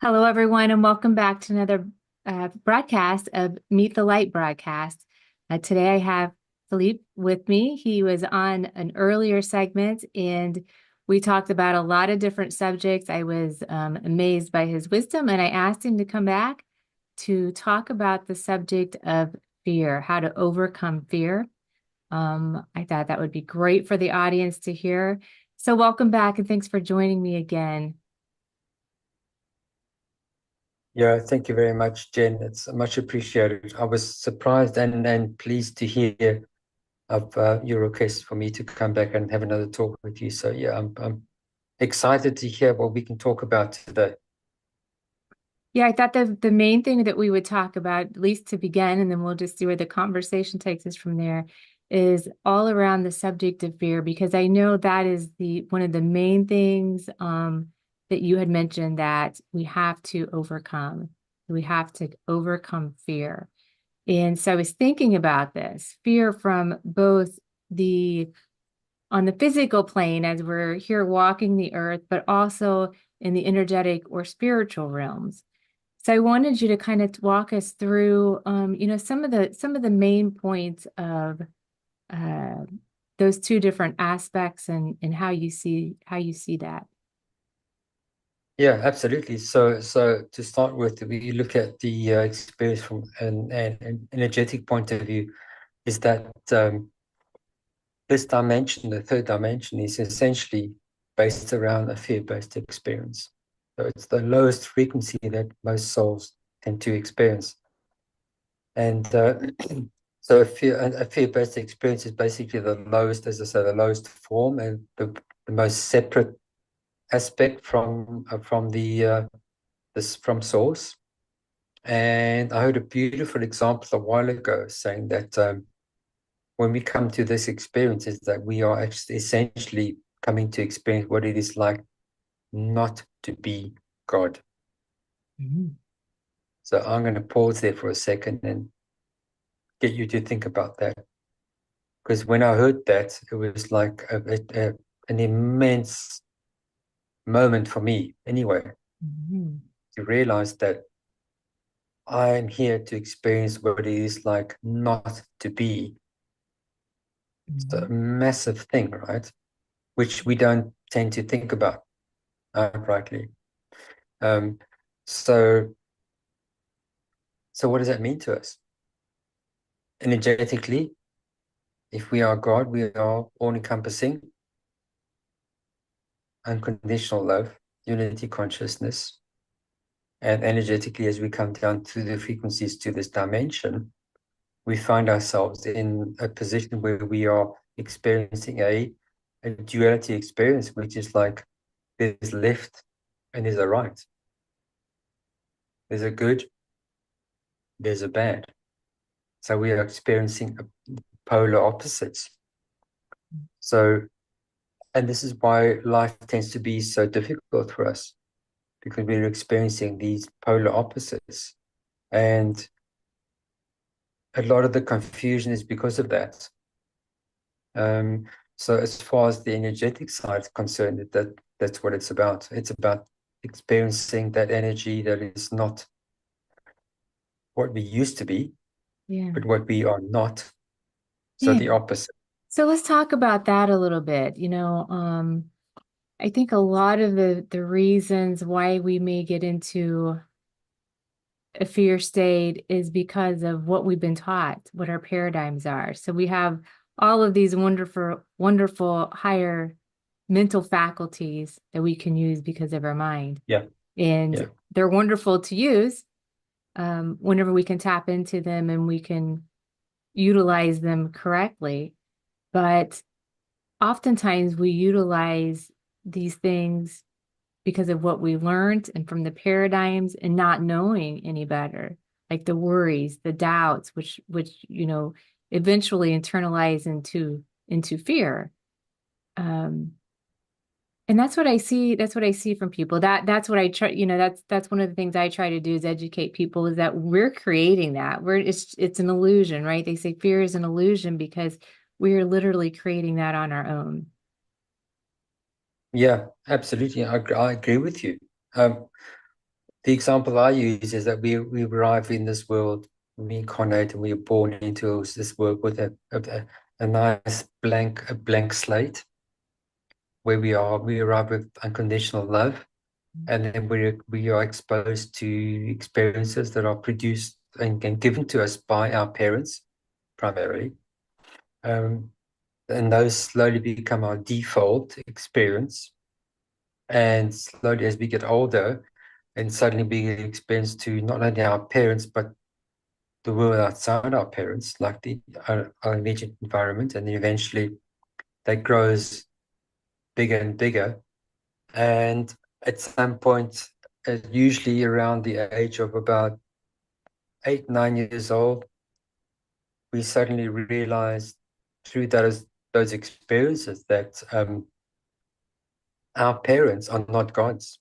Hello, everyone, and welcome back to another broadcast of Meet the Light broadcast. Today, I have Philippe with me. He was on an earlier segment, and we talked about a lot of different subjects. I was amazed by his wisdom, and I asked him to come back to talk about the subject of fear, how to overcome fear. I thought that would be great for the audience to hear. So, welcome back, and thanks for joining me again. Yeah, thank you very much, Jen. It's much appreciated. I was surprised and pleased to hear of your request for me to come back and have another talk with you. So yeah, I'm excited to hear what we can talk about today. Yeah, I thought the main thing that we would talk about, at least to begin, and then we'll just see where the conversation takes us from there, is all around the subject of fear, because I know that is the one of the main things that you had mentioned that we have to overcome. We have to overcome fear. And so I was thinking about this fear from both the on the physical plane as we're here walking the earth, but also in the energetic or spiritual realms. So I wanted you to kind of walk us through, some of the main points of uh, those two different aspects and how you see that. Yeah, absolutely. So to start with, we look at the experience from an energetic point of view, is that this dimension, the third dimension, is essentially based around a fear-based experience. So it's the lowest frequency that most souls tend to experience. And so a fear-based experience is basically the lowest, as I say, the lowest form and the most separate aspect from the this from source. And I heard a beautiful example a while ago saying that when we come to this experience, is that we are actually essentially coming to experience what it is like not to be God. Mhm. So I'm going to pause there for a second and get you to think about that. Because when I heard that, it was like an immense moment for me, anyway, Mhm. to realize that I'm here to experience what it is like not to be. It's a Mhm. massive thing, right? Which we don't tend to think about outrightly. Um, so, so what does that mean to us? Energetically, if we are God, we are all-encompassing, unconditional love, unity consciousness. And energetically, as we come down through the frequencies to this dimension, we find ourselves in a position where we are experiencing a duality experience, which is like there's left and there's a right. There's a good, there's a bad. So we are experiencing polar opposites. So, and this is why life tends to be so difficult for us, because we're experiencing these polar opposites. And a lot of the confusion is because of that. Um, so as far as the energetic side is concerned, that's what it's about. It's about experiencing that energy that is not what we used to be, Yeah. but what we are not. So Yeah. the opposite. So let's talk about that a little bit. I think a lot of the reasons why we may get into a fear state is because of what we've been taught, what our paradigms are. So we have all of these wonderful, wonderful higher mental faculties that we can use because of our mind. Yeah, And yeah, they're wonderful to use whenever we can tap into them and we can utilize them correctly. But oftentimes we utilize these things because of what we learned and from the paradigms and not knowing any better, like the worries, the doubts, which eventually internalize into fear. Um, and that's what I see. That's what I see from people. That's what I try. That's one of the things I try to do is educate people is that we're creating that. It's an illusion, right? They say fear is an illusion because we are literally creating that on our own. yeah, absolutely. I agree with you. Um, the example I use is that we arrive in this world, reincarnate, and we are born into this world with a nice blank slate where we arrive with unconditional love, and then we are exposed to experiences that are produced and given to us by our parents primarily. Um, and those slowly become our default experience. And slowly, as we get older, and suddenly we get exposed to not only our parents, but the world outside our parents, like our immediate environment. And then eventually that grows bigger and bigger. And at some point, usually around the age of about 8, 9 years old, we suddenly realize through those experiences that our parents are not gods.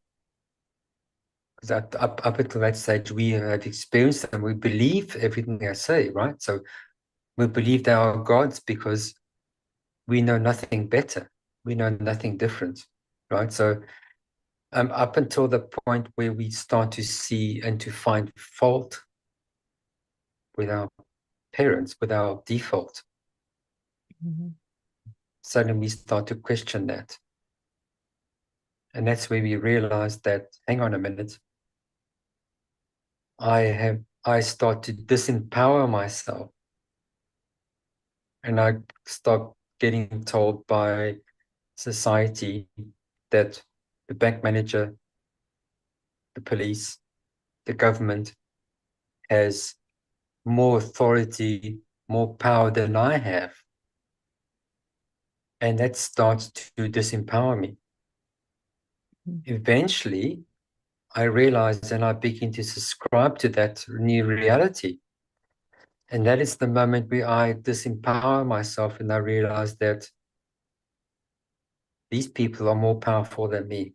Because up until that stage, we have experienced them. We believe everything they say, right? So we believe they are gods because we know nothing better. We know nothing different, right? So up until the point where we start to see and to find fault with our parents, with our default, Mhm. suddenly we start to question that. And that's where we realize that, hang on a minute, I start to disempower myself, and I start getting told by society that the bank manager, the police, the government has more authority, more power than I have. And that starts to disempower me. Eventually, I realize and I begin to subscribe to that new reality. And that is the moment where I disempower myself and I realize that these people are more powerful than me.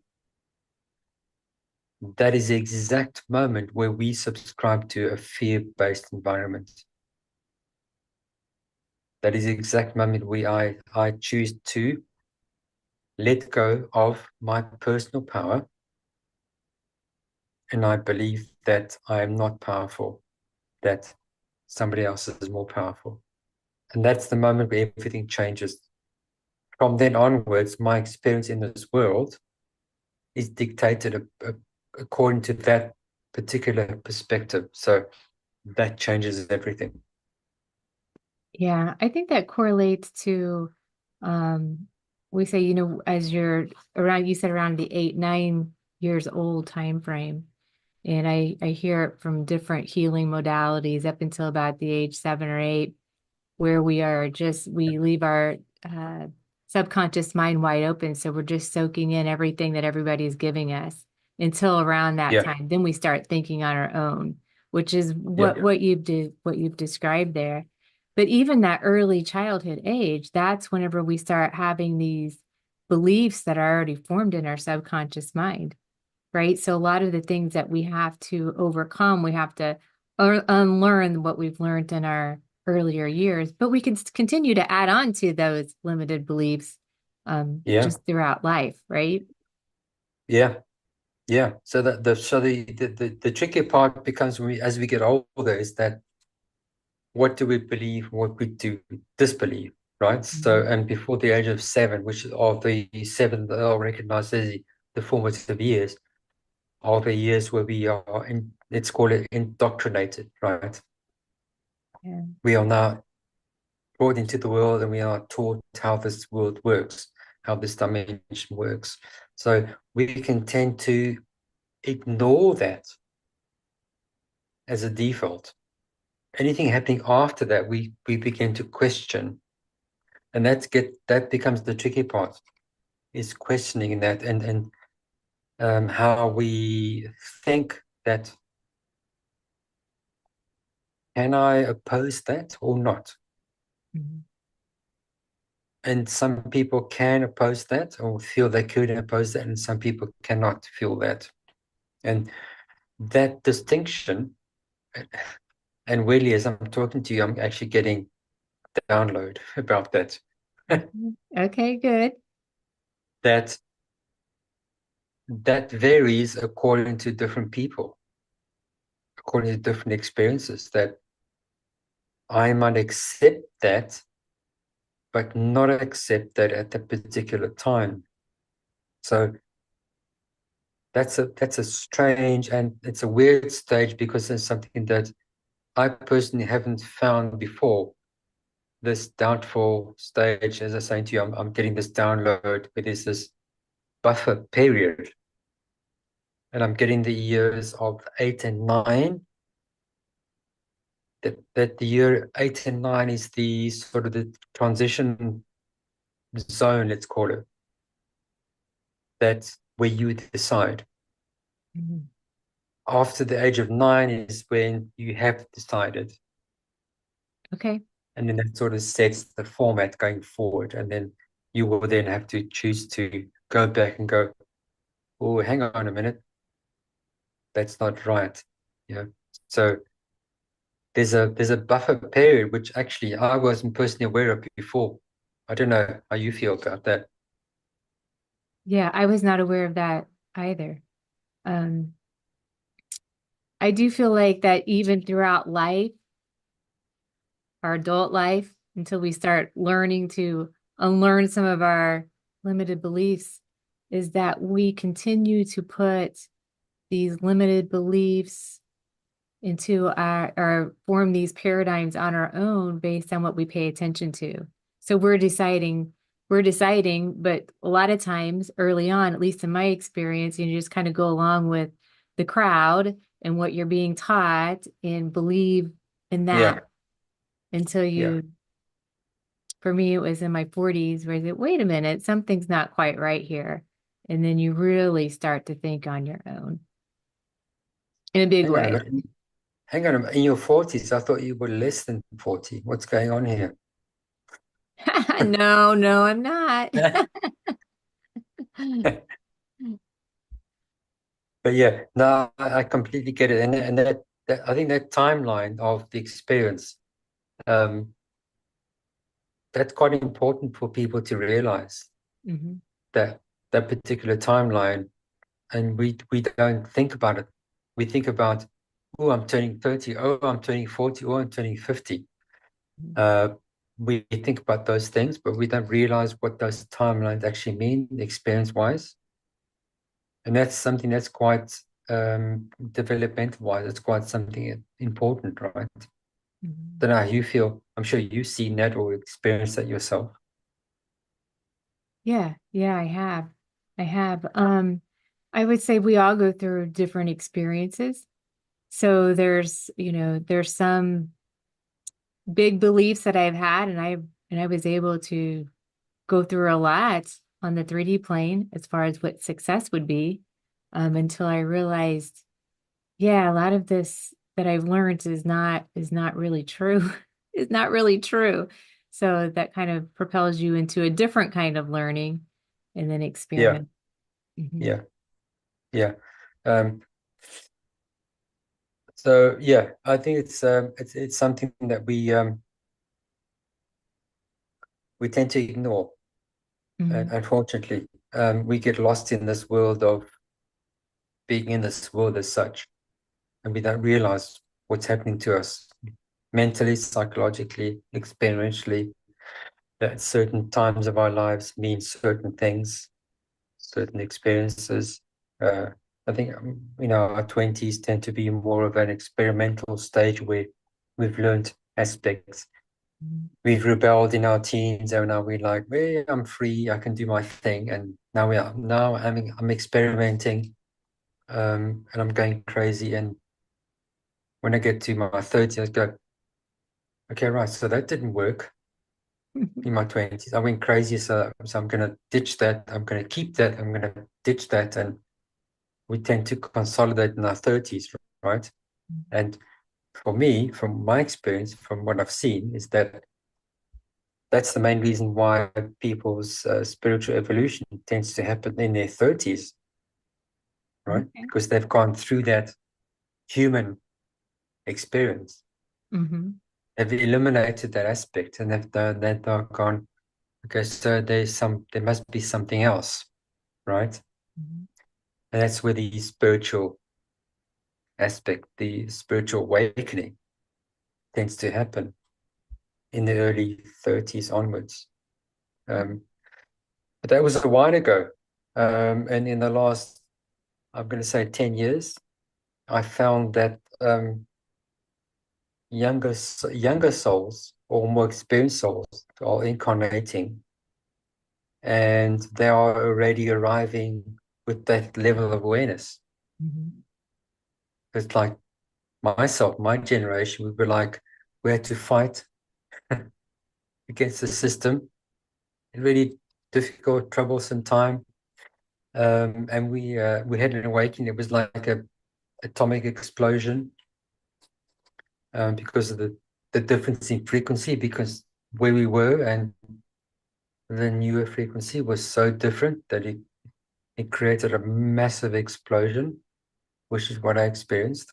That is the exact moment where we subscribe to a fear-based environment. That is the exact moment where I choose to let go of my personal power, and I believe that I am not powerful, that somebody else is more powerful. And that's the moment where everything changes. From then onwards, my experience in this world is dictated according to that particular perspective. So that changes everything. Yeah, I think that correlates to um we say, as you're around, you said around the 8, 9 years old time frame. And I hear it from different healing modalities up until about the age 7 or 8, where we leave our uh, subconscious mind wide open. So we're just soaking in everything that everybody's giving us until around that Yeah, time. Then we start thinking on our own, which is yeah, what you've described there. But even that early childhood age, that's whenever we start having these beliefs that are already formed in our subconscious mind, right? So a lot of the things that we have to overcome, we have to unlearn what we've learned in our earlier years, but we can continue to add on to those limited beliefs yeah, just throughout life, right? yeah, yeah. So the tricky part becomes when as we get older is that what do we believe, what we do disbelieve, right? So, Mhm. and before the age of 7, which are the 7 that are recognized as the formative years, are the years where we are in, let's call it indoctrinated, right? Yeah. We are now brought into the world and we are taught how this world works, how this dimension works. So we can tend to ignore that as a default. Anything happening after that, we begin to question. And that becomes the tricky part, is questioning that and how we think that, can I oppose that or not? Mhm. And some people can oppose that or feel they could oppose that, and some people cannot feel that. And that distinction, and really, as I'm talking to you, I'm actually getting download about that. Mhm. Okay, good. that that varies according to different people. according to different experiences, that I might accept that, but not accept that at that particular time. So that's a strange, and it's a weird stage, because it's something that I personally haven't found before. This doubtful stage, as I was saying to you, I'm getting this download where there's this buffer period, and I'm getting the years of 8 and 9. That the year 8 and 9 is the sort of the transition zone, let's call it. That's where you decide. Mhm. After the age of 9 is when you have decided. Okay. And then that sort of sets the format going forward. And then you will then have to choose to go back and go, oh, hang on a minute, that's not right. You know, so there's a buffer period which actually I wasn't personally aware of before. I don't know how you feel about that. Yeah, I was not aware of that either. Um, I do feel like that even throughout life, our adult life, until we start learning to unlearn some of our limited beliefs, is that we continue to put these limited beliefs into our or form these paradigms on our own based on what we pay attention to. So we're deciding, but a lot of times early on, at least in my experience, you just kind of go along with the crowd and what you're being taught and believe in Yeah, that until yeah. you, for me, it was in my 40s where I said, wait a minute, something's not quite right here. And then you really start to think on your own in a big Hang on a way. minute. Hang on a minute. In your 40s, I thought you were less than 40. What's going on here? No, no, I'm not. But yeah, no, I completely get it. And that I think that timeline of the experience, um, that's quite important for people to realize, Mhm, that that particular timeline. And we don't think about it. We think about, oh, I'm turning 30, oh, I'm turning 40, oh, I'm turning 50. mhm, Uh, we think about those things, but we don't realize what those timelines actually mean experience-wise. And that's something that's quite developmental-wise. It's quite something important, right? mhm. Don't know how you feel. I'm sure you've seen that or experienced that yourself. Yeah, yeah, I have. I have. I would say we all go through different experiences. So there's some big beliefs that I've had and I was able to go through a lot on the 3D plane as far as what success would be, until I realized, yeah, a lot of this that I've learned is not really true. It's not really true. So that kind of propels you into a different kind of learning and then Yeah, experiment. Mhm, yeah, yeah. Um, so yeah, I think it's something that we tend to ignore. And mhm, unfortunately, we get lost in this world of being in this world as such, and we don't realize what's happening to us mentally, psychologically, experientially, that certain times of our lives mean certain things, certain experiences. Uh, I think, our 20s tend to be more of an experimental stage where we've learned aspects. mhm, We've rebelled in our teens, and now we're like, well, I'm free, I can do my thing. And now I'm experimenting, and I'm going crazy. And when I get to my 30s, I go, okay, right, so that didn't work mhm, in my 20s. I went crazy, so I'm going to ditch that. I'm going to keep that. I'm going to ditch that. And we tend to consolidate in our 30s, right? And for me, from my experience, from what I've seen, is that that's the main reason why people's spiritual evolution tends to happen in their 30s, right? okay. Because they've gone through that human experience. Mhm, They've eliminated that aspect, and they've gone, okay, so there must be something else, right? mhm, And that's where the spiritual aspect, the spiritual awakening, tends to happen in the early 30s onwards. But that was a while ago. And in the last, I'm going to say 10 years, I found that younger souls or more experienced souls are incarnating, and they are already arriving with that level of awareness. Mhm. It's like myself, my generation, we were like, we had to fight against the system. A really difficult, troublesome time. And we had an awakening. It was like a atomic explosion, because of the difference in frequency, because where we were and the newer frequency was so different that it created a massive explosion, which is what I experienced.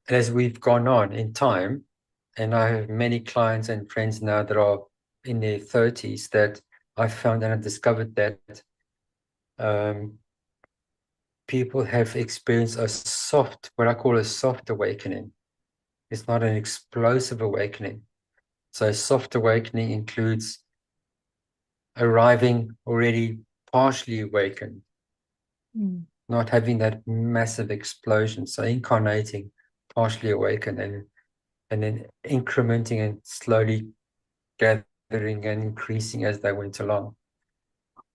And as we've gone on in time, and I have many clients and friends now that are in their 30s, that I found and I discovered that um, people have experienced what I call a soft awakening. It's not an explosive awakening. So a soft awakening includes arriving already partially awakened, Mm. not having that massive explosion. So incarnating partially awakened, and then incrementing and slowly gathering and increasing as they went along,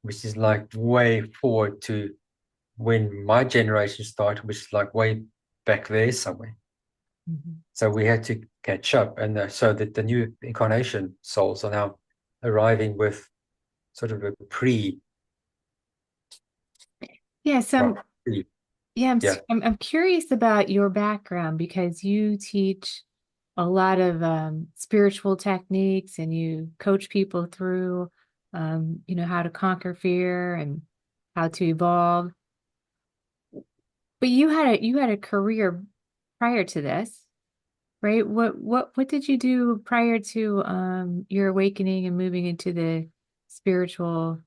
which is like way forward to when my generation started, which is like way back there somewhere. Mhm. So we had to catch up, and so that the new incarnation souls are now arriving with sort of a Yes, well, pre, yeah, yeah. I'm curious about your background because you teach a lot of spiritual techniques and you coach people through how to conquer fear and how to evolve. But you had a career prior to this, right? What did you do prior to your awakening and moving into the spiritual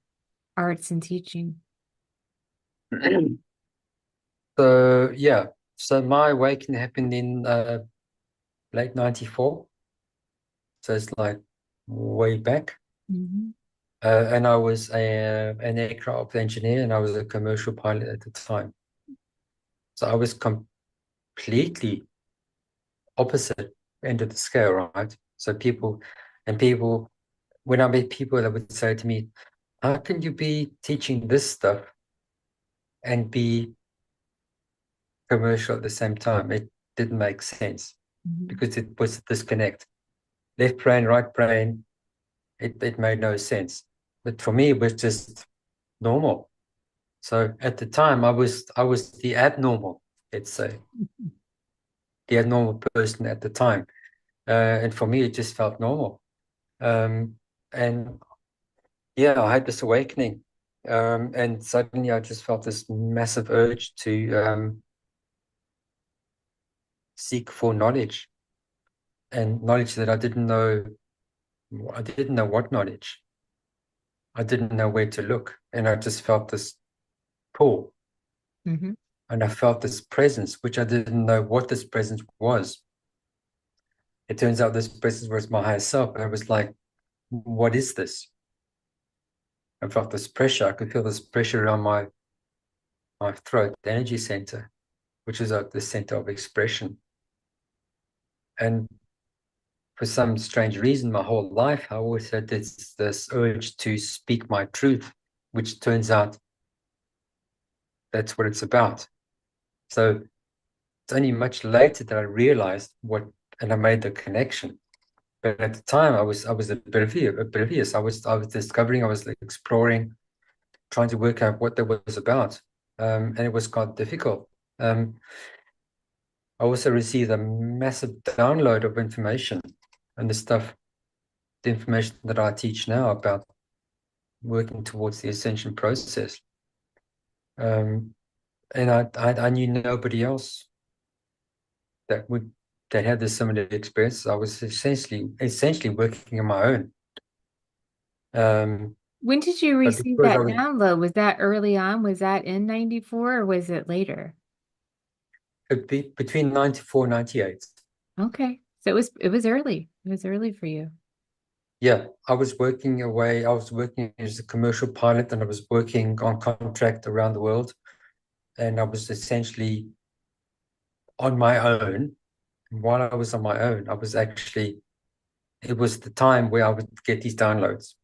arts and teaching? So yeah, so my awakening happened in late 94. So it's like way back. Hmm. And I was an aircraft engineer, and I was a commercial pilot at the time. So I was completely opposite end of the scale, right? So people, when I meet people that would say to me, how can you be teaching this stuff and be commercial at the same time? It didn't make sense Hmm. because it was a disconnect. Left brain, right brain, it made no sense. But for me, it was just normal. So at the time, I was the abnormal, let's say, the abnormal person at the time, and for me, it just felt normal. Um, and yeah, I had this awakening, and suddenly I just felt this massive urge to seek for knowledge, and knowledge that I didn't know. I didn't know what knowledge. I didn't know where to look, and I just felt this pull, Hmm. and I felt this presence, which I didn't know what this presence was. It turns out this presence was my higher self. And I was like, what is this? I felt this pressure. I could feel this pressure around my throat, the energy center, which is the center of expression. And for some strange reason, my whole life, I always had this urge to speak my truth, which turns out that's what it's about. So it's only much later that I realized and I made the connection. But at the time, I was oblivious. I was discovering, I was exploring, trying to work out what that was about, and it was quite difficult. Um, I also received a massive download of information, and the information that I teach now about working towards the ascension process. Um, and I knew nobody else that would that had the similar experience. I was essentially working on my own. Um, When did you but receive because I that was download? Was that early on? Was that in 94 or was it later? It'd be between 94 and 98. Okay. So it was early. It was early for you. Yeah, I was working away. I was working as a commercial pilot and I was working on contract around the world. And I was essentially on my own. And while I was on my own, it was the time where I would get these downloads.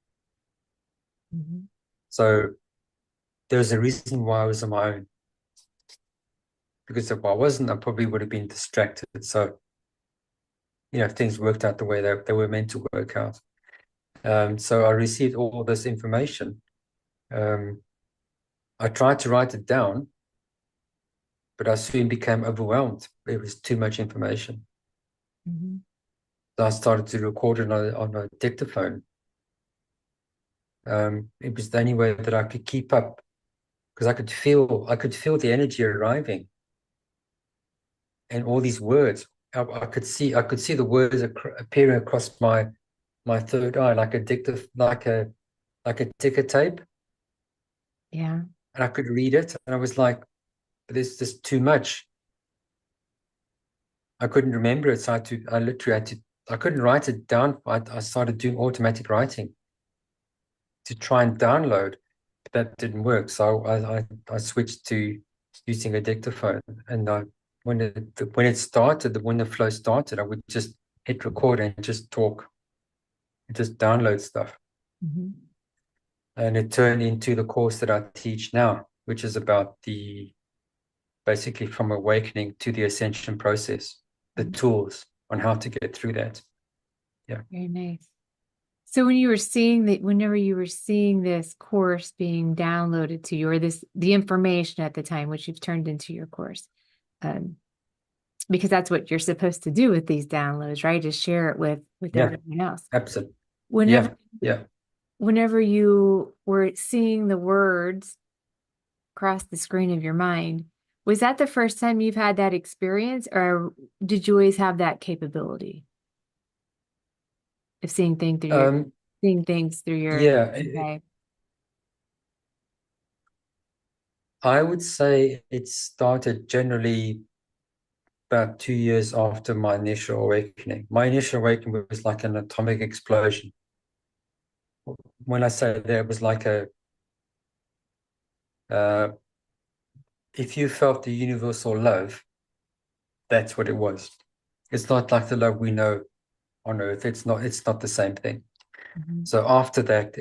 Mhm. So there was a reason why I was on my own. Because if I wasn't, I probably would have been distracted. So, things worked out the way they were meant to work out. So I received all this information. Um, I tried to write it down, but I soon became overwhelmed. It was too much information. Mhm. So I started to record it on a dictaphone. It was the only way that I could keep up because I could feel the energy arriving and all these words. I could see the words appearing across my third eye like a dictative, like a ticker tape, Yeah. and I could read it, and I was like, "This is too much." I couldn't remember it, so I literally had to. I couldn't write it down. I started doing automatic writing to try and download, but that didn't work. So I switched to using a dictaphone, and when the flow started, I would just hit record and just talk, and just download stuff, Mhm. and it turned into the course that I teach now, which is about the basically from awakening to the ascension process, the Mhm. tools on how to get through that. Yeah. Very nice. So whenever you were seeing this course being downloaded to you, or the information at the time, which you've turned into your course, um, because that's what you're supposed to do with these downloads, right? Is share it with Yeah. everyone else. Absolutely. Whenever Yeah. Yeah. whenever you were seeing the words across the screen of your mind, was that the first time you've had that experience, or did you always have that capability of Um, seeing things through your yeah. okay? I would say it started generally about 2 years after my initial awakening. My initial awakening was like an atomic explosion. When I say that, it was like uh, if you felt the universal love, that's what it was. It's not like the love we know on earth. It's not the same thing. Mhm. So after that,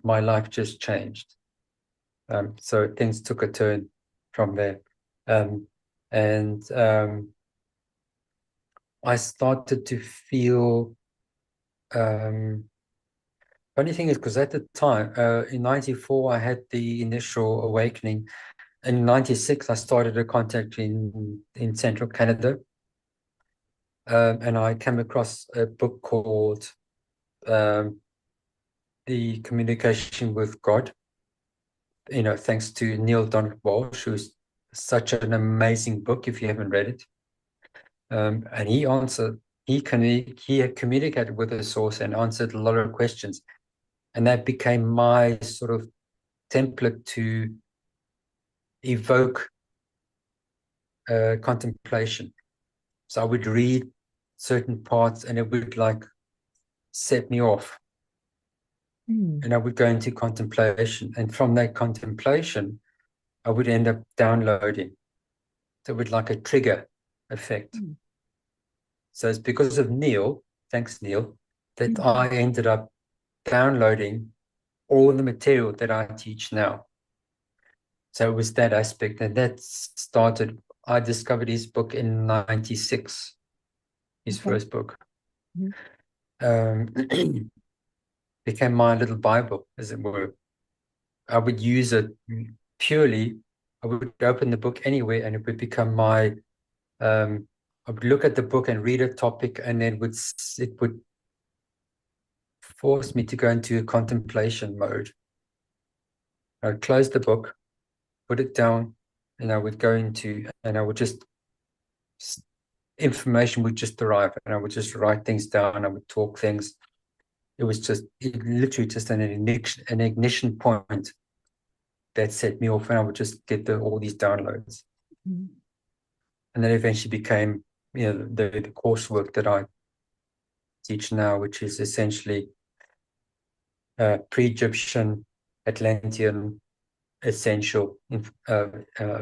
my life just changed. So things took a turn from there. Um, and I started to feel, funny thing is, because at the time, in 94, I had the initial awakening. In 96, I started a contact in central Canada. And I came across a book called um, The Communication with God, thanks to Neil Donald Walsh, who's such an amazing book if you haven't read it. And he had communicated with the source and answered a lot of questions. And that became my sort of template to evoke contemplation. So I would read certain parts and it would like set me off. Mm. And I would go into contemplation. And from that contemplation, I would end up downloading. So it would like a trigger effect. Mm. So it's because of Neil, thanks Neil, that Mhm. I ended up downloading all the material that I teach now. So it was that aspect, and that started. I discovered his book in '96, his Okay. first book. Mhm. Um, became my little Bible, as it were. I would use it purely. I would open the book anywhere, and it would become my. I would look at the book and read a topic, and then it would force me to go into a contemplation mode. I'd close the book, put it down, and I would just information would just arrive, and I would just write things down. I would talk things. It literally just an ignition point that set me off, and I would just get all these downloads. Mhm. and then eventually became, the coursework that I teach now, which is essentially pre-Egyptian, Atlantean, essential,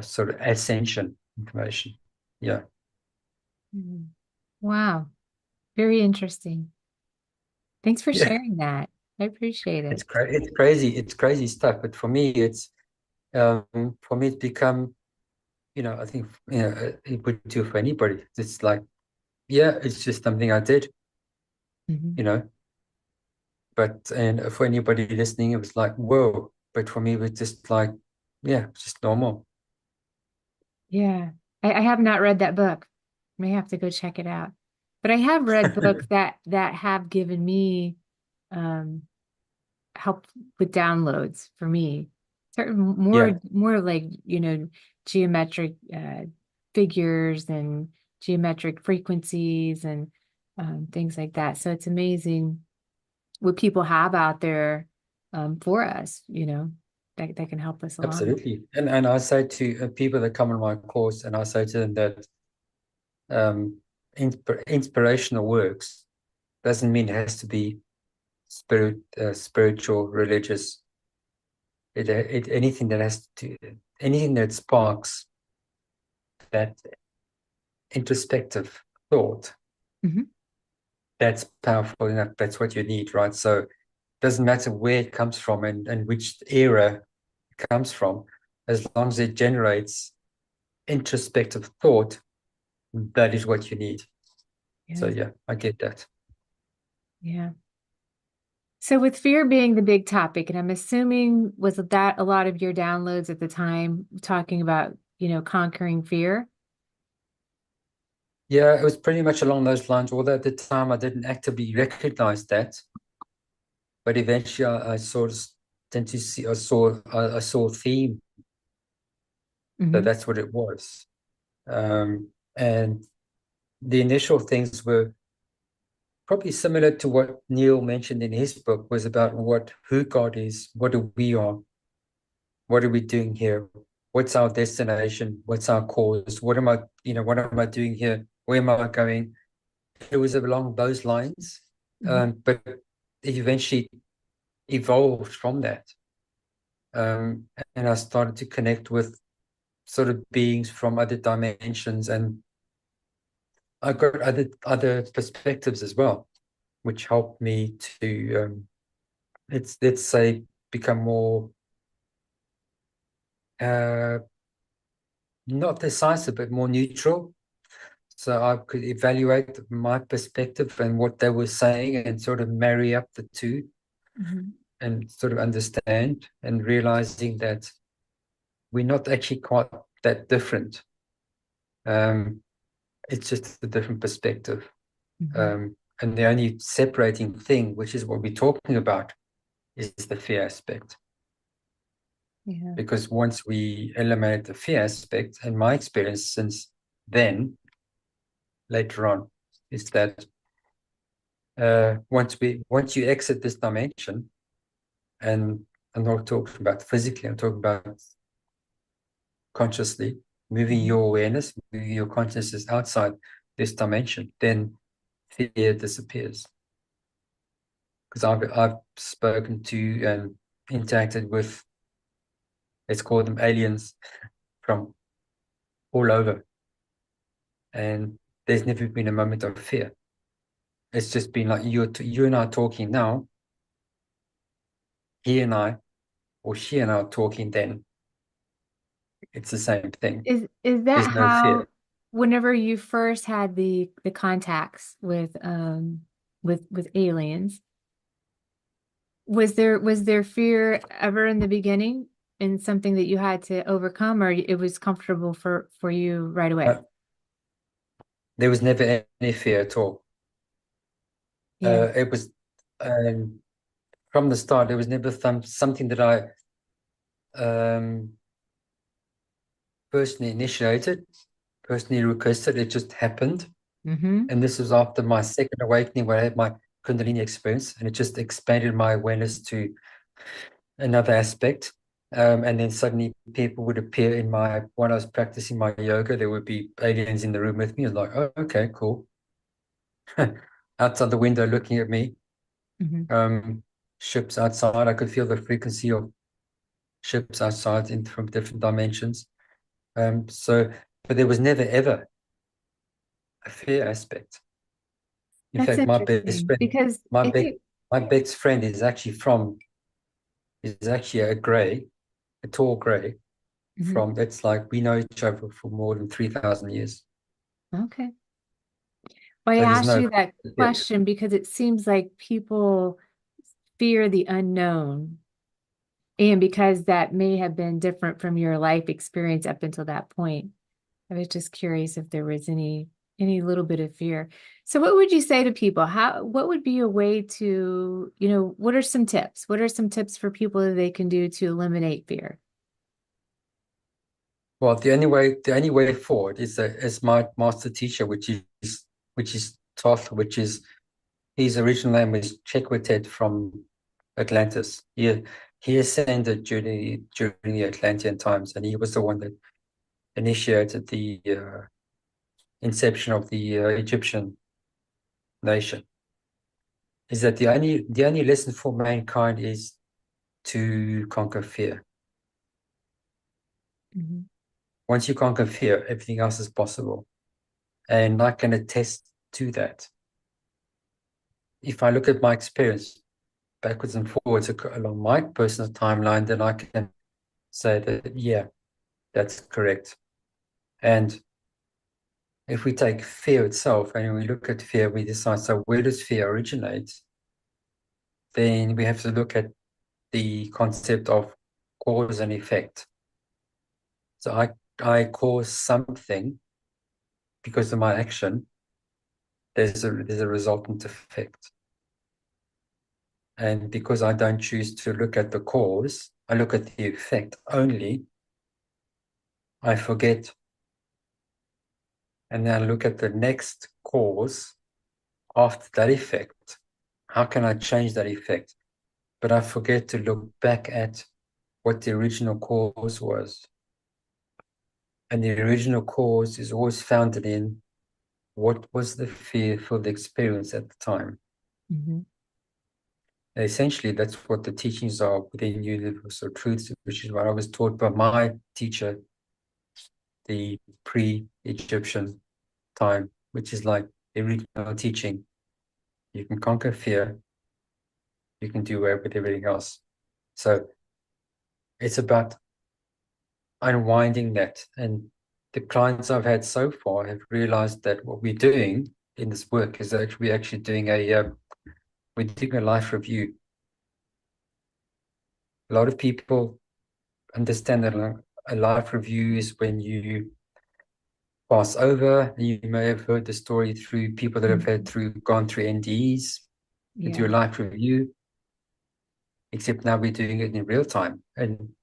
sort of ascension information. Yeah. Mhm. Wow. Very interesting. Thanks for Yeah. sharing that. I appreciate it. It's crazy. It's crazy stuff. But for me, it's become, I think, it would do for anybody. It's like, yeah, it's just something I did, Mhm. you know. And for anybody listening, it was like, whoa. But for me, it was just like, yeah, just normal. Yeah. I have not read that book. May have to go check it out. But I have read books that have given me um help with downloads for me. Certain Yeah, more like, geometric figures and geometric frequencies and things like that. So it's amazing what people have out there for us, that can help us along. absolutely. And I say to people that come on my course, and I say to them that inspirational works doesn't mean it has to be spiritual, religious. Anything that anything that sparks that introspective thought, Hmm. that's powerful enough. That's what you need, right? So it doesn't matter where it comes from and which era it comes from, as long as it generates introspective thought, that is what you need. So Yeah, yeah, I get that. yeah. So with fear being the big topic, and I'm assuming was that a lot of your downloads at the time talking about, conquering fear? Yeah, it was pretty much along those lines, although at the time I didn't actively recognize that. But eventually I sort of tend to see I saw a theme that Hmm. that's what it was. And the initial things were probably similar to what Neil mentioned in his book, was about who God is, what are we are, what are we doing here, what's our destination, what's our cause, what am I doing here, where am I going? It was along those lines, Hmm. but it eventually evolved from that. And I started to connect with sort of beings from other dimensions, and I got other perspectives as well, which helped me to let's say become more uh, not decisive but more neutral. So I could evaluate my perspective and what they were saying and sort of marry up the two Hmm. and sort of understand, and realizing that we're not actually quite that different. Um, it's just a different perspective. Hmm. And the only separating thing, which is what we're talking about, is the fear aspect. Yeah. Because once we eliminate the fear aspect, and my experience since then, later on, is that once you exit this dimension, and I'm not talking about physically, I'm talking about consciously, moving Hmm. your awareness, moving your consciousness outside this dimension, then fear disappears. Because I've spoken to and interacted with, let's call them aliens from all over, and there's never been a moment of fear. It's just been like you and I talking now, he and I, or she and I are talking then. It's the same thing. Is that There's no how, fear. whenever you first had the contacts with aliens, was there fear ever in the beginning and something that you had to overcome, or it was comfortable for you right away? Uh, there was never any fear at all. Yeah. It was um, from the start. There was never something that I personally initiated, personally requested. It just happened. Mm-hmm. And this was after my second awakening, where I had my kundalini experience, and it just expanded my awareness to another aspect. And then suddenly people would appear when I was practicing my yoga, there would be aliens in the room with me. I was like, oh, okay, cool. Outside the window looking at me, Hmm. um, ships outside. I could feel the frequency of ships outside from different dimensions. So, but there was never ever a fear aspect. In That's fact, interesting because my if best, you, my best friend is actually a tall gray Mhm. that's like we know each other for more than 3,000 years. Okay. Well, I So there's asked no you that fear. question because it seems like people fear the unknown. And because that may have been different from your life experience up until that point. I was just curious if there was any little bit of fear. So what would you say to people? What would be a way to, what are some tips? What are some tips for people that they can do to eliminate fear? Well, the only way forward is my master teacher, which is Thoth, which is his original name was Checkwated from Atlantis. He ascended during the Atlantean times, and he was the one that initiated the inception of the Egyptian nation. Is that the only lesson for mankind is to conquer fear. Mhm. Once you conquer fear, everything else is possible. And I can attest to that. If I look at my experience backwards and forwards along my personal timeline, then I can say that, yeah, that's correct. And if we take fear itself and we look at fear, we decide, so where does fear originate? Then we have to look at the concept of cause and effect. So I cause something because of my action, there's a resultant effect. And because I don't choose to look at the cause, I look at the effect only, I forget. And then I look at the next cause after that effect. How can I change that effect? But I forget to look back at what the original cause was. And the original cause is always founded in what was the fearful experience at the time. Mhm. And essentially, that's what the teachings are within Universal Truths, which is what I was taught by my teacher, the pre-Egyptian time, which is like the original teaching. You can conquer fear, you can do away with everything else. So it's about unwinding that. And the clients I've had so far have realized that what we're doing in this work is actually we're actually doing we're doing a life review. A lot of people understand that a life review is when you pass over. You may have heard the story through people that have Mhm. gone through NDEs. We do a Yeah. life review, except now we're doing it in real time. And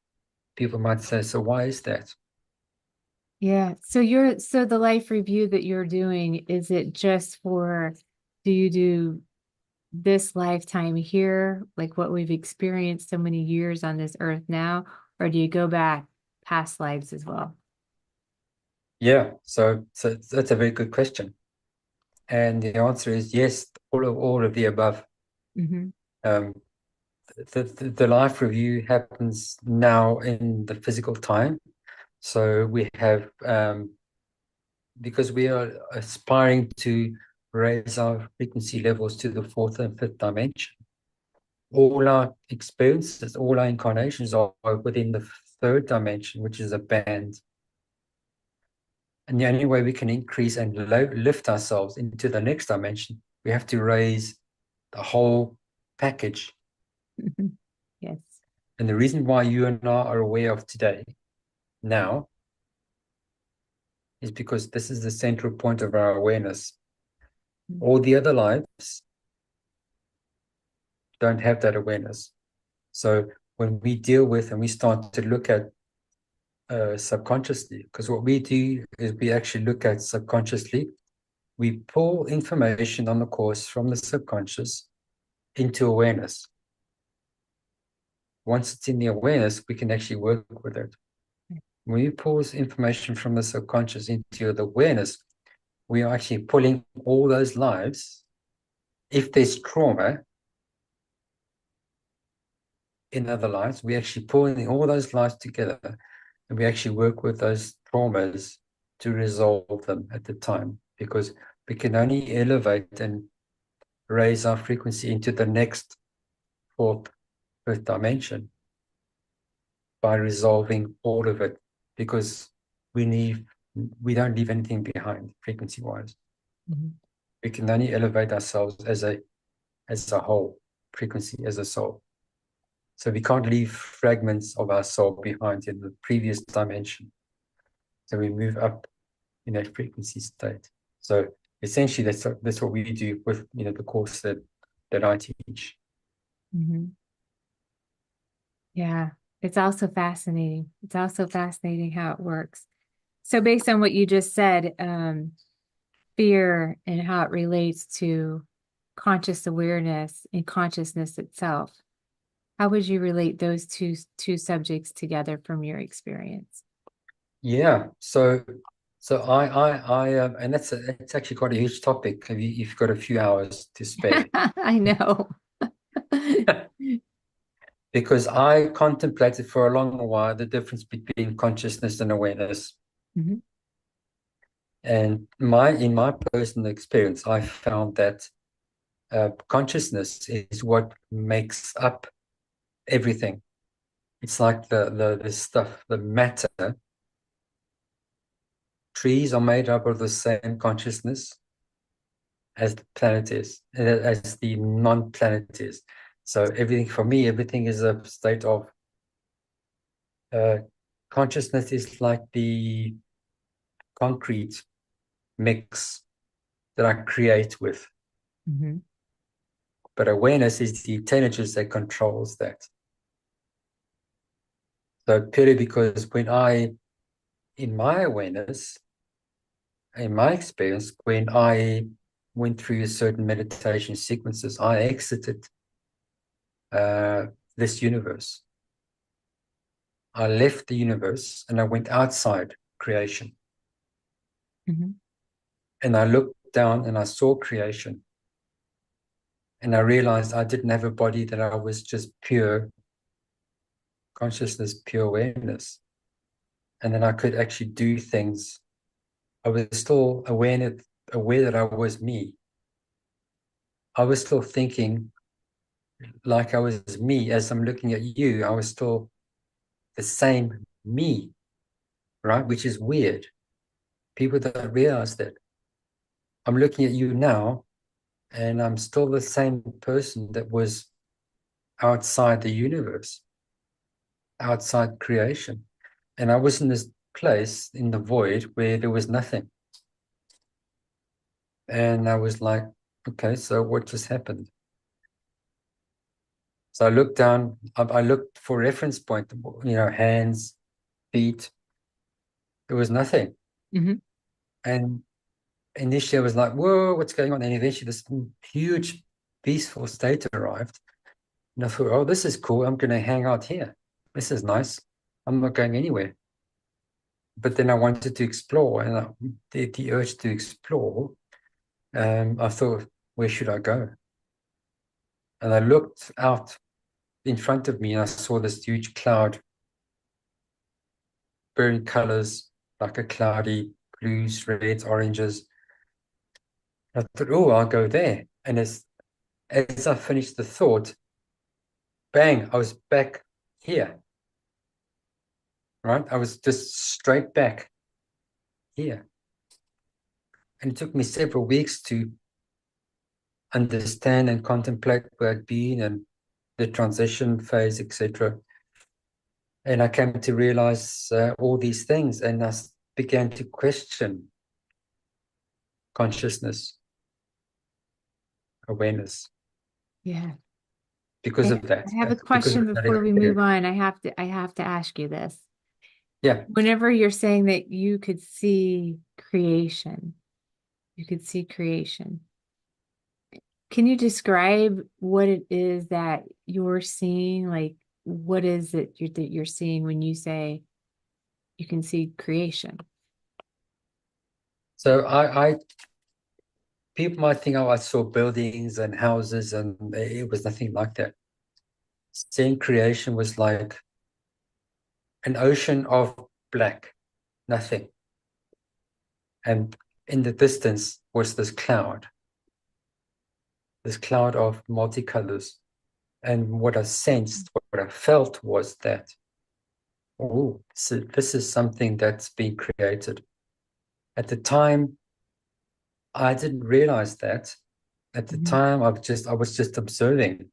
people might say, so why is that? Yeah. So the life review that you're doing, is it just for, do you do this lifetime here, like what we've experienced so many years on this earth now, or do you go back past lives as well? Yeah, so that's a very good question. And the answer is yes, all of the above. Hmm. Um, the life review happens now in the physical time. So we have because we are aspiring to raise our frequency levels to the fourth and fifth dimension. All our experiences, all our incarnations are within the third dimension, which is a band. And the only way we can increase and lift ourselves into the next dimension, we have to raise the whole package. Yes. And the reason why you and I are aware of today, now, is because this is the central point of our awareness. All the other lives don't have that awareness. So when we deal with and we start to look at subconsciously, because what we do is we actually look at subconsciously, we pull information on the course from the subconscious into awareness. once it's in the awareness, we can actually work with it. When you pulls information from the subconscious into the awareness, we are actually pulling all those lives. If there's trauma in other lives, we actually pull in all those lives together, and we actually work with those traumas to resolve them at the time, because we can only elevate and raise our frequency into the next fourth, fifth dimension by resolving all of it, because we don't leave anything behind frequency wise. Mhm. We can only elevate ourselves as a whole, frequency as a soul. So we can't leave fragments of our soul behind in the previous dimension. So we move up in that frequency state. So essentially that's what we do with the course that I teach. Mhm. Yeah, it's also fascinating. It's also fascinating how it works. So based on what you just said, fear and how it relates to conscious awareness and consciousness itself, how would you relate those two subjects together from your experience? Yeah. So and it's actually quite a huge topic. You've got a few hours to spare. I know. Because I contemplated for a long while the difference between consciousness and awareness. Mhm. And in my personal experience, I found that consciousness is what makes up everything. It's like the stuff, the matter. Trees are made up of the same consciousness as the planet is, as the non-planet is. So everything, for me, everything is a state of uh, consciousness is like the concrete mix that I create with. Mhm. But awareness is the intelligence that controls that. So purely because in my awareness, in my experience, when I went through certain meditation sequences, I exited uh, this universe. I left the universe and I went outside creation. Mhm. And I looked down and I saw creation. And I realized I didn't have a body, that I was just pure consciousness, pure awareness. And then I could actually do things. I was still aware that I was me. I was still thinking like I was me. As I'm looking at you, I was still the same me, right? Which is weird. People don't realize that. I'm looking at you now, and I'm still the same person that was outside the universe, outside creation. And I was in this place in the void where there was nothing. And I was like, okay, so what just happened? So I looked down, I looked for reference point, hands, feet. There was nothing. Mhm. And initially I was like, whoa, what's going on? And eventually this huge, peaceful state arrived. And I thought, oh, this is cool. I'm going to hang out here. This is nice. I'm not going anywhere. But then I wanted to explore, and the urge to explore, I thought, where should I go? And I looked out in front of me and I saw this huge cloud, burning colors, like a cloudy blues, reds, oranges. I thought, oh, I'll go there. And as I finished the thought, bang, I was back here, right? I was just straight back here. And it took me several weeks to understand and contemplate where I'd been and the transition phase, etc. And I came to realize all these things, and I began to question consciousness, awareness, Yeah. because of I that, have a because of question that before we move experience. on. I have to ask you this. Yeah. Whenever you're saying that you could see creation, you could see creation. Can you describe what it is that you're seeing? Like, what is it that you're seeing when you say you can see creation? So I people might think, oh, I saw buildings and houses, and it was nothing like that. Seeing creation was like an ocean of black, nothing. And in the distance was this cloud of multicolors. And what I sensed, what I felt was that, oh, so this is something that's being created. At the time, I didn't realize that. At the Mhm. time, I was just observing,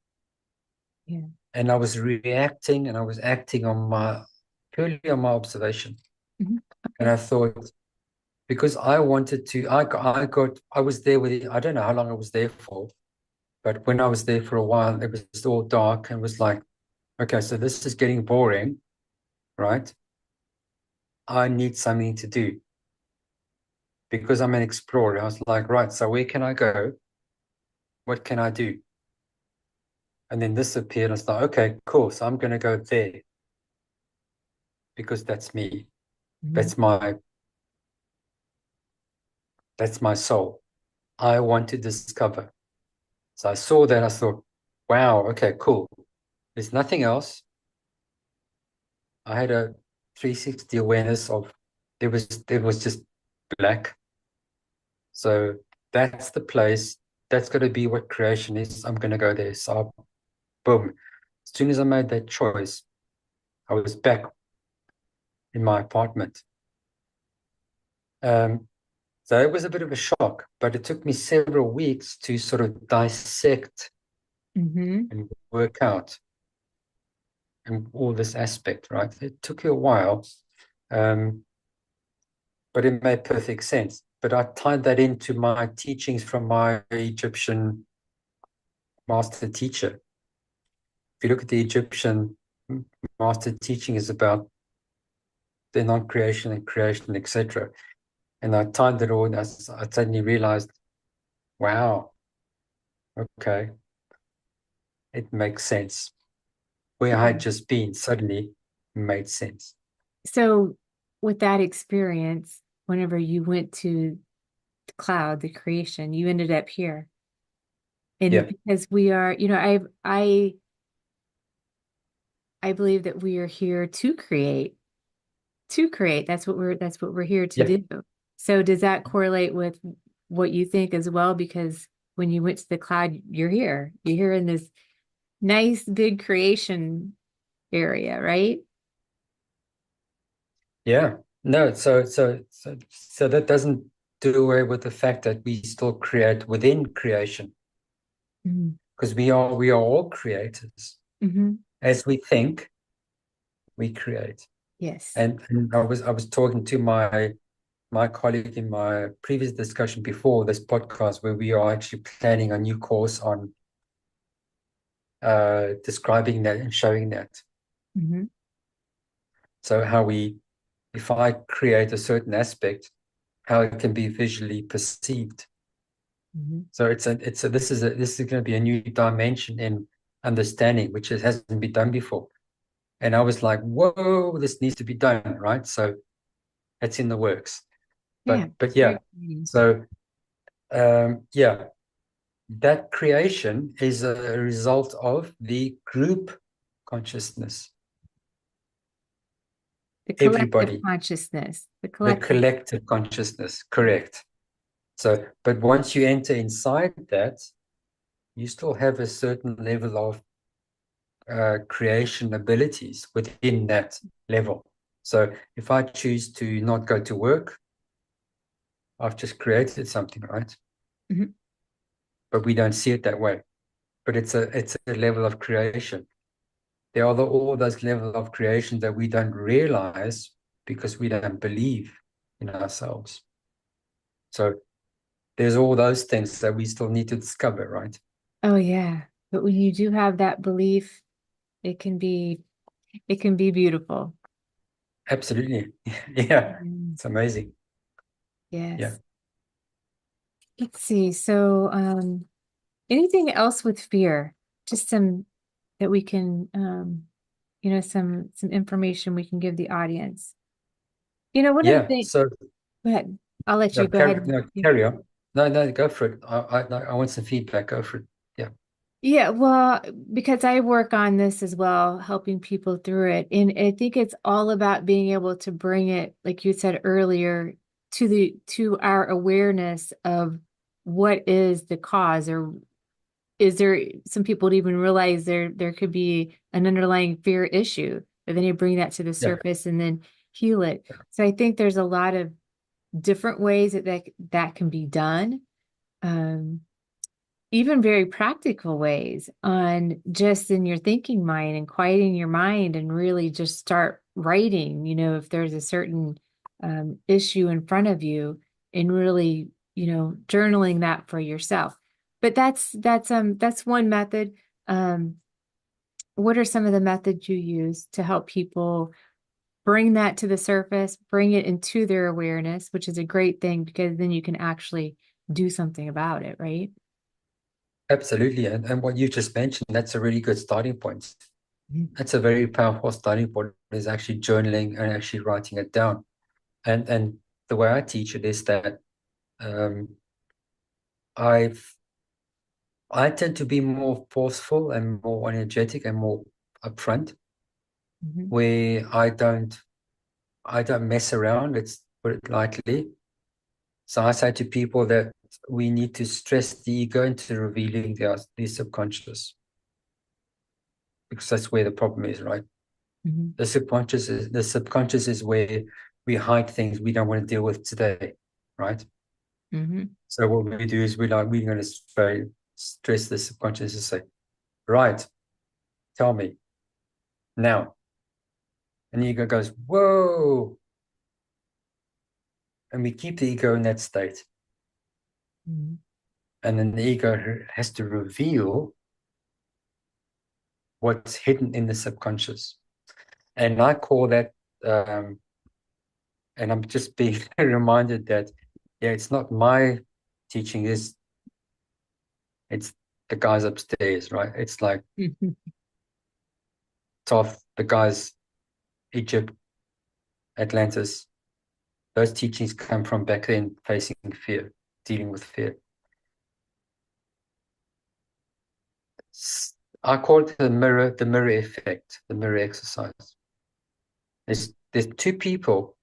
Yeah. and I was reacting, and I was acting on my purely on my observation. Mhm. And Okay. I thought, because I wanted to, I was there with it. I don't know how long I was there for, but when I was there for a while, it was all dark and was like, okay, so this is getting boring, right? I need something to do because I'm an explorer. I was like, right, so where can I go? What can I do? And then this appeared. I was like, okay, cool. So I'm going to go there because that's me. Mhm. That's my that's my soul. I want to discover. So I saw that. I thought, wow, okay, cool. There's nothing else. I had a 360 awareness of there was just black. So that's the place. That's going to be what creation is. I'm going to go there. So boom. As soon as I made that choice, I was back in my apartment. Um, so it was a bit of a shock, but it took me several weeks to sort of dissect Mhm. and work out and all this aspect, right? It took you a while, um, but it made perfect sense. But I tied that into my teachings from my Egyptian master teacher. If you look at the Egyptian master teaching is about the non-creation and creation, etc. And I tied it all, and I suddenly realized, wow, okay, it makes sense. Where I Yeah. had just been suddenly made sense. So with that experience, whenever you went to the cloud, the creation, you ended up here. And Yeah, because we are, I believe that we are here to create, to create. That's what we're here to yeah, do. So does that correlate with what you think as well? Because when you went to the cloud, you're here. You're here in this nice big creation area, right? yeah. No, so that doesn't do away with the fact that we still create within creation Mm-hmm. because we are all creators. Mm-hmm. As we think, we create. Yes. And I was talking to my colleague in my previous discussion before this podcast where we are actually planning a new course on describing that and showing that. Mm-hmm. So if I create a certain aspect, how it can be visually perceived. Mm-hmm. So this is going to be a new dimension in understanding, which hasn't been done before. And I was like, whoa, this needs to be done, right? So it's in the works. Yeah, But it's very yeah, exciting. so yeah, that creation is a result of the group consciousness. The collective Everybody, consciousness, the the collective. collective consciousness, correct. So, but once you enter inside that, you still have a certain level of creation abilities within that level. So if I choose to not go to work, I've just created something, right? Mhm. But we don't see it that way. But it's a level of creation. There are all those levels of creation that we don't realize because we don't believe in ourselves. So there's all those things that we still need to discover, right? Oh yeah. But when you do have that belief, it can be it can be beautiful. Absolutely. Yeah. Mm. It's amazing. Yeah. Yes. Let's see. So, anything else with fear? Just some that we can some information we can give the audience. One of the Yeah. things, So go ahead. I'll let no, you go ahead. carry on. No, no, go for it. I want some feedback. Go for it. Yeah. Yeah, well, because I work on this as well, helping people through it. And I think it's all about being able to bring it, like you said earlier, to our awareness of what is the cause, or is there some people don't even realize there could be an underlying fear issue, but then you bring that to the Yeah. surface and then heal it. So I think there's a lot of different ways that can be done. Um, Even very practical ways on just in your thinking mind and quieting your mind and really just start writing, if there's a certain issue in front of you, and really, journaling that for yourself. But that's one method. Um, what are some of the methods you use to help people bring that to the surface, bring it into their awareness, which is a great thing because then you can actually do something about it, right? Absolutely. And what you just mentioned, that's a really good starting point. That's a very powerful starting point, is actually journaling and actually writing it down. And the way I teach it is that um, I've I tend to be more forceful and more energetic and more upfront, Mhm. where I don't mess around, let's put it lightly. So I say to people that we need to stress the ego into revealing the subconscious, because that's where the problem is, right? Mhm. The subconscious is where we hide things we don't want to deal with today, right? Mhm. So what we do is we're going to stress the subconscious and say, right, tell me now. And the ego goes, whoa. And we keep the ego in that state. Mhm. And then the ego has to reveal what's hidden in the subconscious. And I call that, um, and I'm just being reminded that, yeah, it's not my teaching, it's the guys upstairs, right? It's like Mhm. Thoth, the guys, Egypt, Atlantis. Those teachings come from back then, facing fear, dealing with fear. I call it the mirror effect, the mirror exercise. There's two people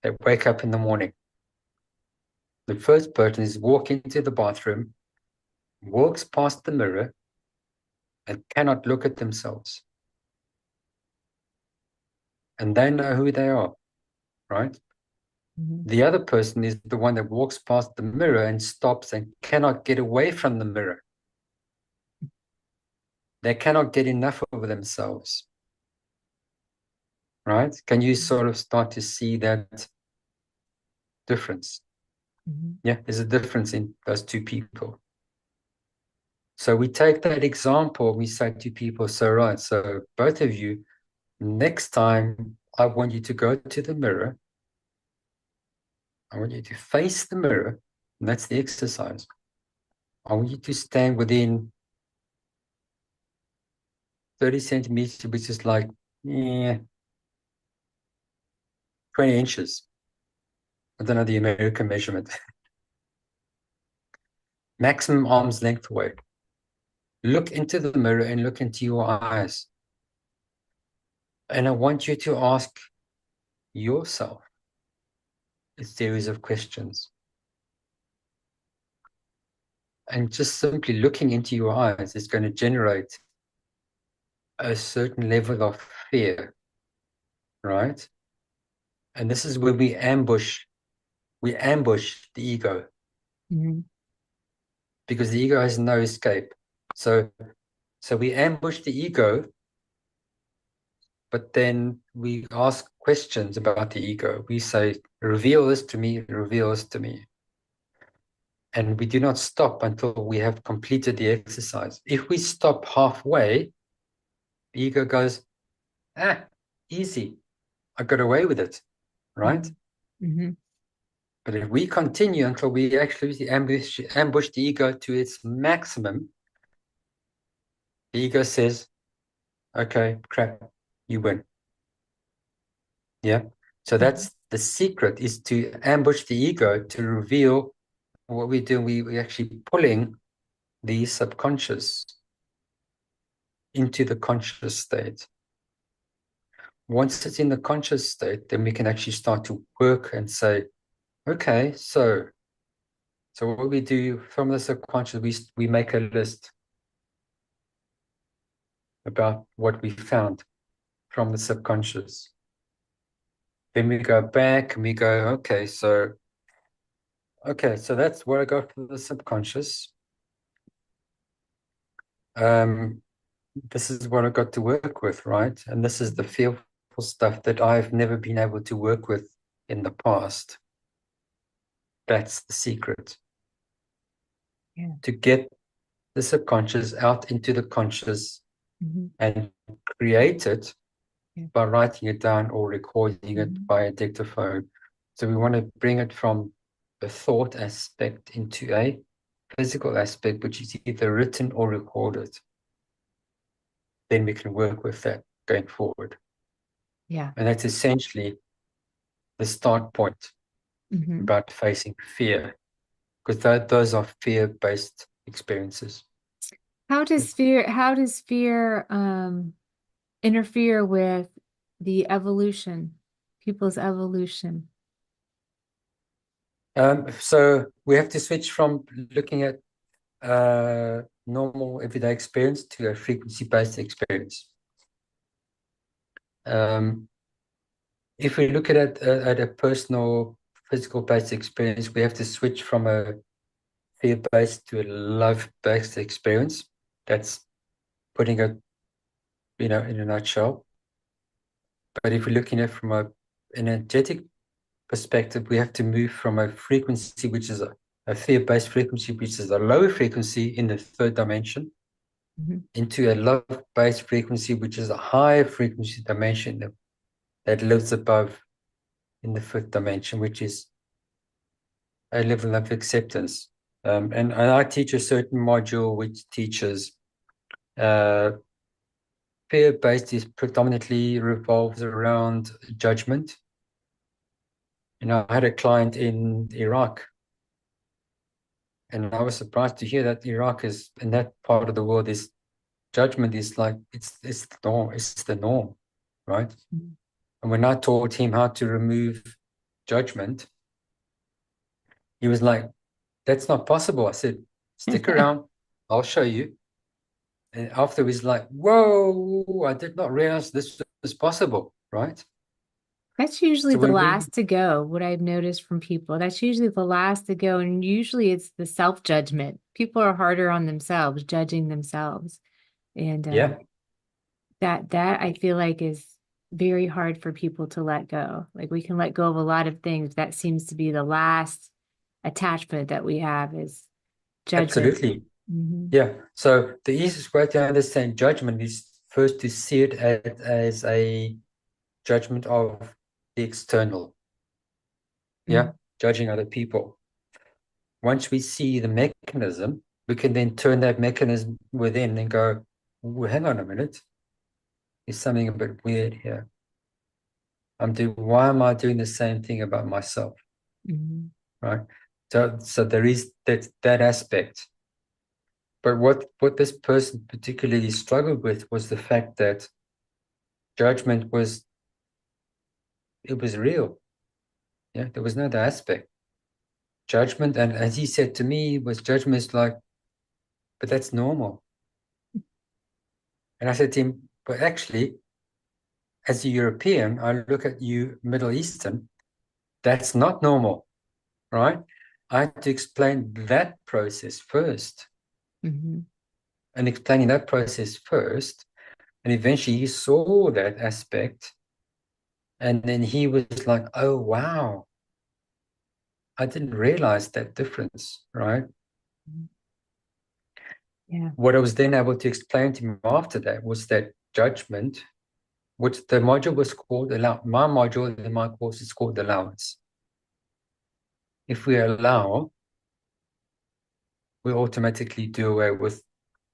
that wake up in the morning. The first person is walking into the bathroom, walks past the mirror, and cannot look at themselves. And they know who they are, right? Mhm. The other person is the one that walks past the mirror and stops and cannot get away from the mirror. They cannot get enough of themselves, right? Can you sort of start to see that difference? Mhm. Yeah, there's a difference in those two people. So we take that example, we say to people, so right, so both of you, next time I want you to go to the mirror, I want you to face the mirror, and that's the exercise. I want you to stand within 30 centimeters, which is like 20 inches. I don't know the American measurement. Maximum arm's length away. Look into the mirror and look into your eyes. And I want you to ask yourself a series of questions. And just simply looking into your eyes is going to generate a certain level of fear, right? And this is where we ambush the ego, Mhm. because the ego has no escape. So we ambush the ego, but then we ask questions about the ego. We say, reveal this to me, reveal this to me. And we do not stop until we have completed the exercise. If we stop halfway, the ego goes, easy. I got away with it, right? Mhm. Mhm. But if we continue until we actually ambush the ego to its maximum, the ego says, okay, crap, you win. Yeah. So Mhm. that's the secret, is to ambush the ego, to reveal what we do. We're actually pulling the subconscious into the conscious state. Once it's in the conscious state, then we can actually start to work and say, okay, so what we do from the subconscious, we make a list about what we found from the subconscious. Then we go back and we go, okay, so that's what I got from the subconscious. Um, this is what I got to work with, right? And this is the fearful stuff that I've never been able to work with in the past. That's the secret, Yeah. to get the subconscious out into the conscious Mhm. and create it Yeah. by writing it down or recording it Mhm. by a dictaphone. So we want to bring it from a thought aspect into a physical aspect, which is either written or recorded. Then we can work with that going forward. Yeah. And that's essentially the start point Mhm. about facing fear, because those are fear-based experiences. How does fear interfere with the evolution, people's evolution? So we have to switch from looking at normal everyday experience to a frequency-based experience. If we look at a personal physical-based experience, we have to switch from a fear-based to a love-based experience. That's putting it, in a nutshell. But if we're looking at it from an energetic perspective, we have to move from a frequency, which is a fear-based frequency, which is a lower frequency in the third dimension, Mhm. into a love-based frequency, which is a higher frequency dimension that lives above in the fifth dimension, which is a level of acceptance. And I teach a certain module which teaches uh, fear-based is predominantly revolves around judgment. I had a client in Iraq, and I was surprised to hear that Iraq is, in that part of the world, is judgment is like it's the norm, right? Mhm. And when I taught him how to remove judgment, he was like, "That's not possible." I said, "Stick around, I'll show you." And after he's like, "Whoa, I did not realize this was possible," right? That's usually So the when we, last to go, what I've noticed from people. That's usually the last to go. And usually it's the self-judgment. People are harder on themselves, judging themselves. And yeah, that I feel like is very hard for people to let go. Like we can let go of a lot of things. That seems to be the last attachment that we have is judgment. absolutely. Hmm. Yeah. So the easiest way to understand judgment is first to see it as a judgment of the external, yeah, Hmm. judging other people. Once we see the mechanism, we can then turn that mechanism within and go, "Ooh, hang on a minute, there's something a bit weird here. Why am I doing the same thing about myself?" Hmm. Right? So there is that aspect. But what this person particularly struggled with was the fact that judgment it was real. Yeah, there was no other aspect. Judgment, and as he said to me, was judgment is like, but that's normal. And I said to him, but actually, as a European, I look at you, Middle Eastern, that's not normal, right? I had to explain that process first. Hmm. And explaining that process first, and eventually he saw that aspect, and then he was like, oh, wow, I didn't realize that difference, right? Yeah. What I was then able to explain to him after that was that judgment, which the module was called my module in my course is called allowance. If we allow, we automatically do away with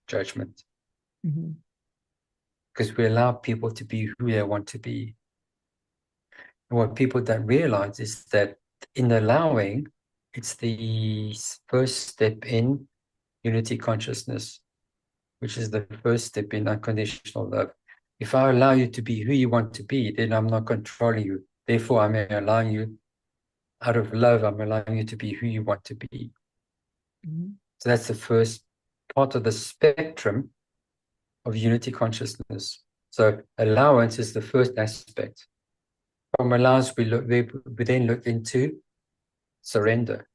judgment. Hmm. because we allow people to be who they want to be. And what people don't realize is that in allowing, it's the first step in unity consciousness, which is the first step in unconditional love. If I allow you to be who you want to be, then I'm not controlling you. Therefore, I'm allowing you out of love, I'm allowing you to be who you want to be. Mhm. So that's the first part of the spectrum of unity consciousness. So allowance is the first aspect. From allowance, we then look into surrender.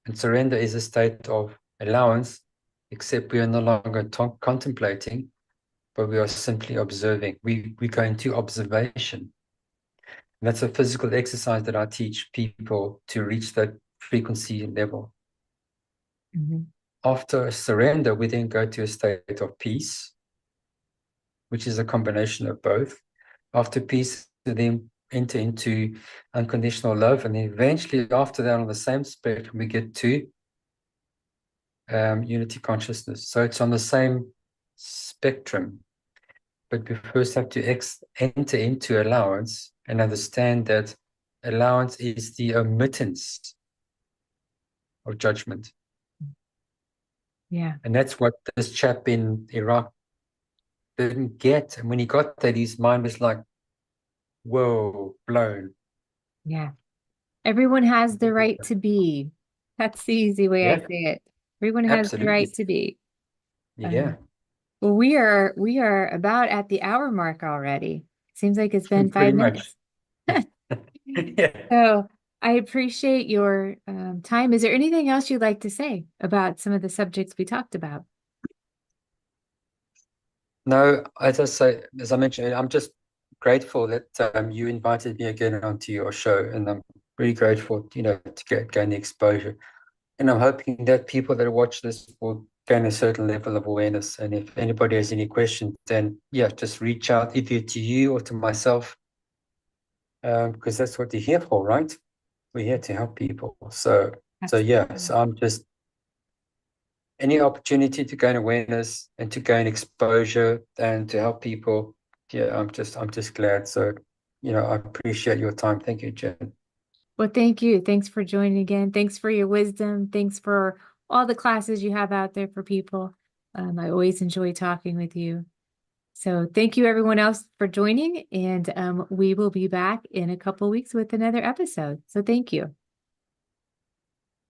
And surrender is a state of allowance, except we are no longer contemplating, but we are simply observing. We go into observation. And that's a physical exercise that I teach people to reach that frequency level. Mhm. After surrender, we then go to a state of peace, which is a combination of both. After peace, we then enter into unconditional love. And then eventually, after that, on the same spectrum, we get to unity consciousness. So it's on the same spectrum. But we first have to enter into allowance and understand that allowance is the omittance of judgment. Yeah. And that's what this chap in Iraq didn't get. And when he got that, his mind was like, whoa, blown. Yeah. Everyone has the right to be. That's the easy way I Yeah, say it. Everyone has the absolutely. right to be. Yeah, Um, well, we are about at the hour mark already. Seems like it's been pretty 5 minutes. much. Yeah. So I appreciate your time. Is there anything else you'd like to say about some of the subjects we talked about? No, as I mentioned, I'm just grateful that you invited me again onto your show, and I'm really grateful, to gain the exposure. And I'm hoping that people that watch this will gain a certain level of awareness. And if anybody has any questions, then yeah, just reach out either to you or to myself, because that's what you're here for, right? We're here to help people. So yeah, Absolutely. so I'm just any opportunity to gain awareness and to gain exposure and to help people. Yeah, I'm just glad. So, I appreciate your time. Thank you, Jen. Well, thank you. Thanks for joining again. Thanks for your wisdom. Thanks for all the classes you have out there for people. I always enjoy talking with you. So thank you everyone else for joining, and we will be back in a couple weeks with another episode. So thank you.